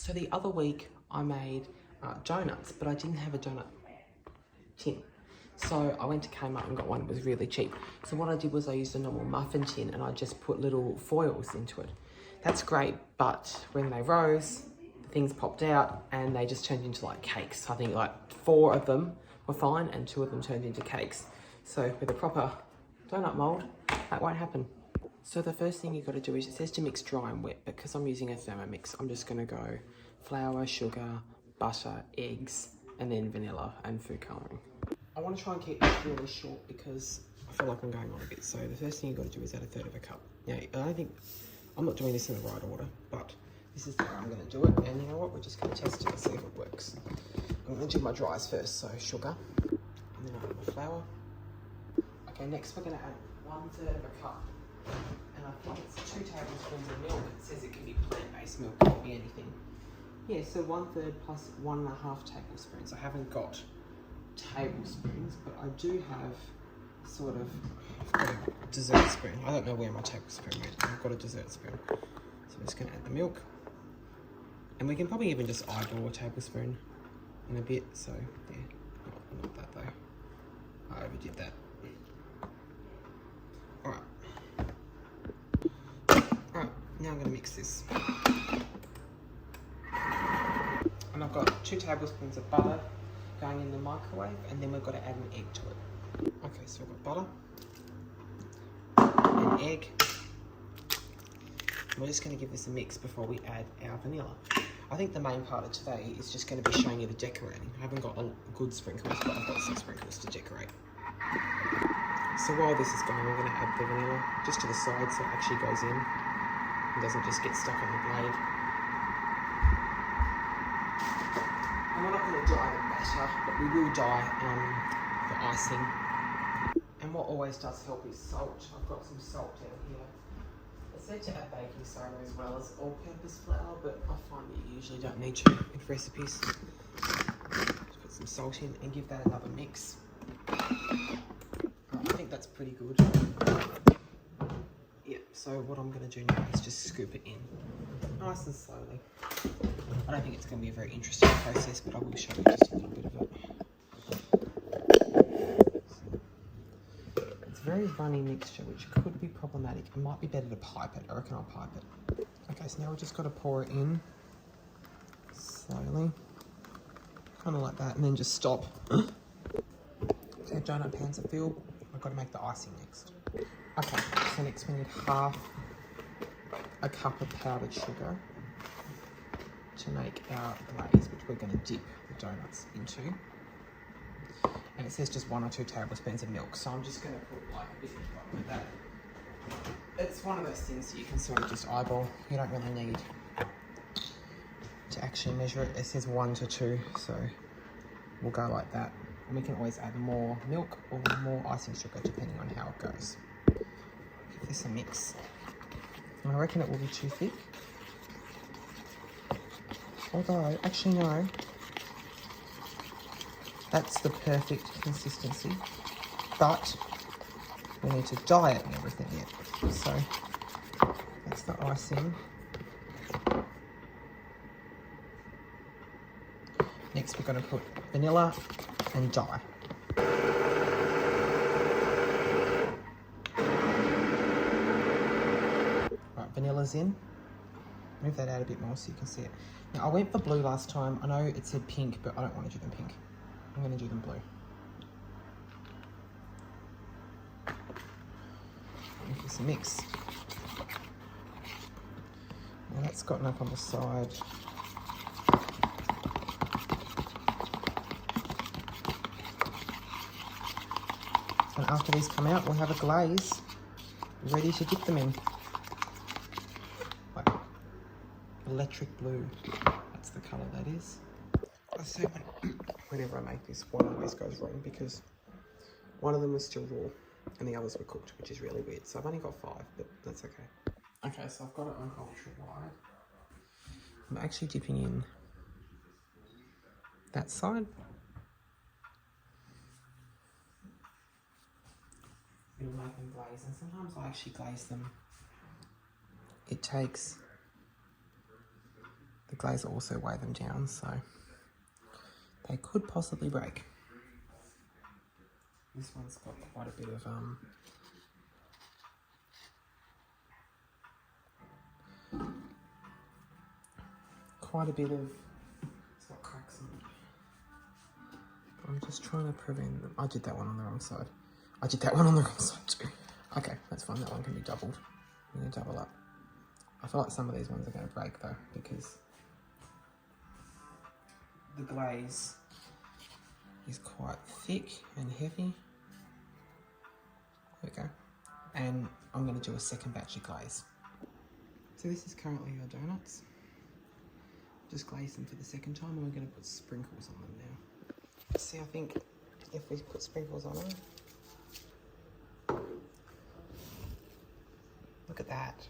So the other week I made donuts, but I didn't have a donut tin. So I went to Kmart and got one. It was really cheap. So what I did was I used a normal muffin tin and I just put little foils into it. That's great, but when they rose, things popped out and they just turned into like cakes. I think like 4 of them were fine and 2 of them turned into cakes. So with a proper donut mold, that won't happen. So the first thing you've got to do is, it says to mix dry and wet, but because I'm using a Thermomix, I'm just going to go flour, sugar, butter, eggs, and then vanilla and food colouring. I want to try and keep this really short because I feel like I'm going on a bit. So the first thing you've got to do is add 1/3 of a cup. Now, I'm not doing this in the right order, but this is the way I'm going to do it. And you know what? We're just going to test it and see if it works. I'm going to do my dries first. So sugar, and then I add my flour. Okay, next we're going to add 1/3 of a cup. And I think it's 2 tablespoons of milk. It says it can be plant-based milk, it can be anything. Yeah, so 1/3 plus 1.5 tablespoons. I haven't got tablespoons, but I do have sort of, I've got a dessert spoon. I don't know where my tablespoon went. I've got a dessert spoon. So I'm just going to add the milk. And we can probably even just eyeball a tablespoon in a bit. So yeah, not that though. I overdid that. Alright. Now I'm going to mix this. And I've got 2 tablespoons of butter going in the microwave, and then we've got to add an egg to it. Okay, so we've got butter, an egg. We're just going to give this a mix before we add our vanilla. I think the main part of today is just going to be showing you the decorating. I haven't got good sprinkles, but I've got some sprinkles to decorate. So while this is going, we're going to add the vanilla just to the side so it actually goes in. It doesn't just get stuck on the blade. And we're not going to dye the batter, but we will dye the icing. And what always does help is salt. I've got some salt down here. It's said to add baking soda as well as all-purpose flour, but I find that you usually don't need to in recipes. Just put some salt in and give that another mix. I think that's pretty good. Yeah, so what I'm going to do now is just scoop it in nice and slowly. I don't think it's going to be a very interesting process, but I will show you just a little bit of it. It's a very runny mixture, which could be problematic. It might be better to pipe it. I reckon I'll pipe it. Okay, so now we've just got to pour it in slowly, kind of like that, and then just stop. So donut pans are filled. I've got to make the icing next. Okay, so next we need 1/2 cup of powdered sugar to make our glaze, which we're going to dip the donuts into. And it says just 1 or 2 tablespoons of milk, so I'm just going to put like a bit like that. It's one of those things that you can sort of just eyeball. You don't really need to actually measure it. It says 1 to 2, so we'll go like that. And we can always add more milk or more icing sugar depending on how it goes. Give this a mix. And I reckon it will be too thick. Although, actually no. That's the perfect consistency. But we need to dye it and everything yet. So that's the icing. Next we're going to put vanilla and dye. Right, vanilla's in. Move that out a bit more so you can see it. Now I went for blue last time. I know it said pink, but I don't want to do them pink. I'm going to do them blue. Give this a mix. Now that's gotten up on the side. And after these come out, we'll have a glaze ready to dip them in. Like electric blue. That's the colour that is. I say whenever I make this, one always goes wrong because one of them was still raw and the others were cooked, which is really weird. So I've only got 5, but that's okay. Okay, so I've got it on ultra wide. I'm actually dipping in that side. It'll make them glaze, and sometimes I actually glaze them. It takes the glaze will also weigh them down, so they could possibly break. This one's got quite a bit of it's got cracks in it. I'm just trying to prevent them. I did that one on the wrong side. I did that one on the wrong side too. Okay, that's fine. That one can be doubled. I'm going to double up. I feel like some of these ones are going to break though, because the glaze is quite thick and heavy. There we go. And I'm going to do a second batch of glaze. So this is currently our donuts. Just glaze them for the second time, and we're going to put sprinkles on them now. See, I think if we put sprinkles on them, look at that.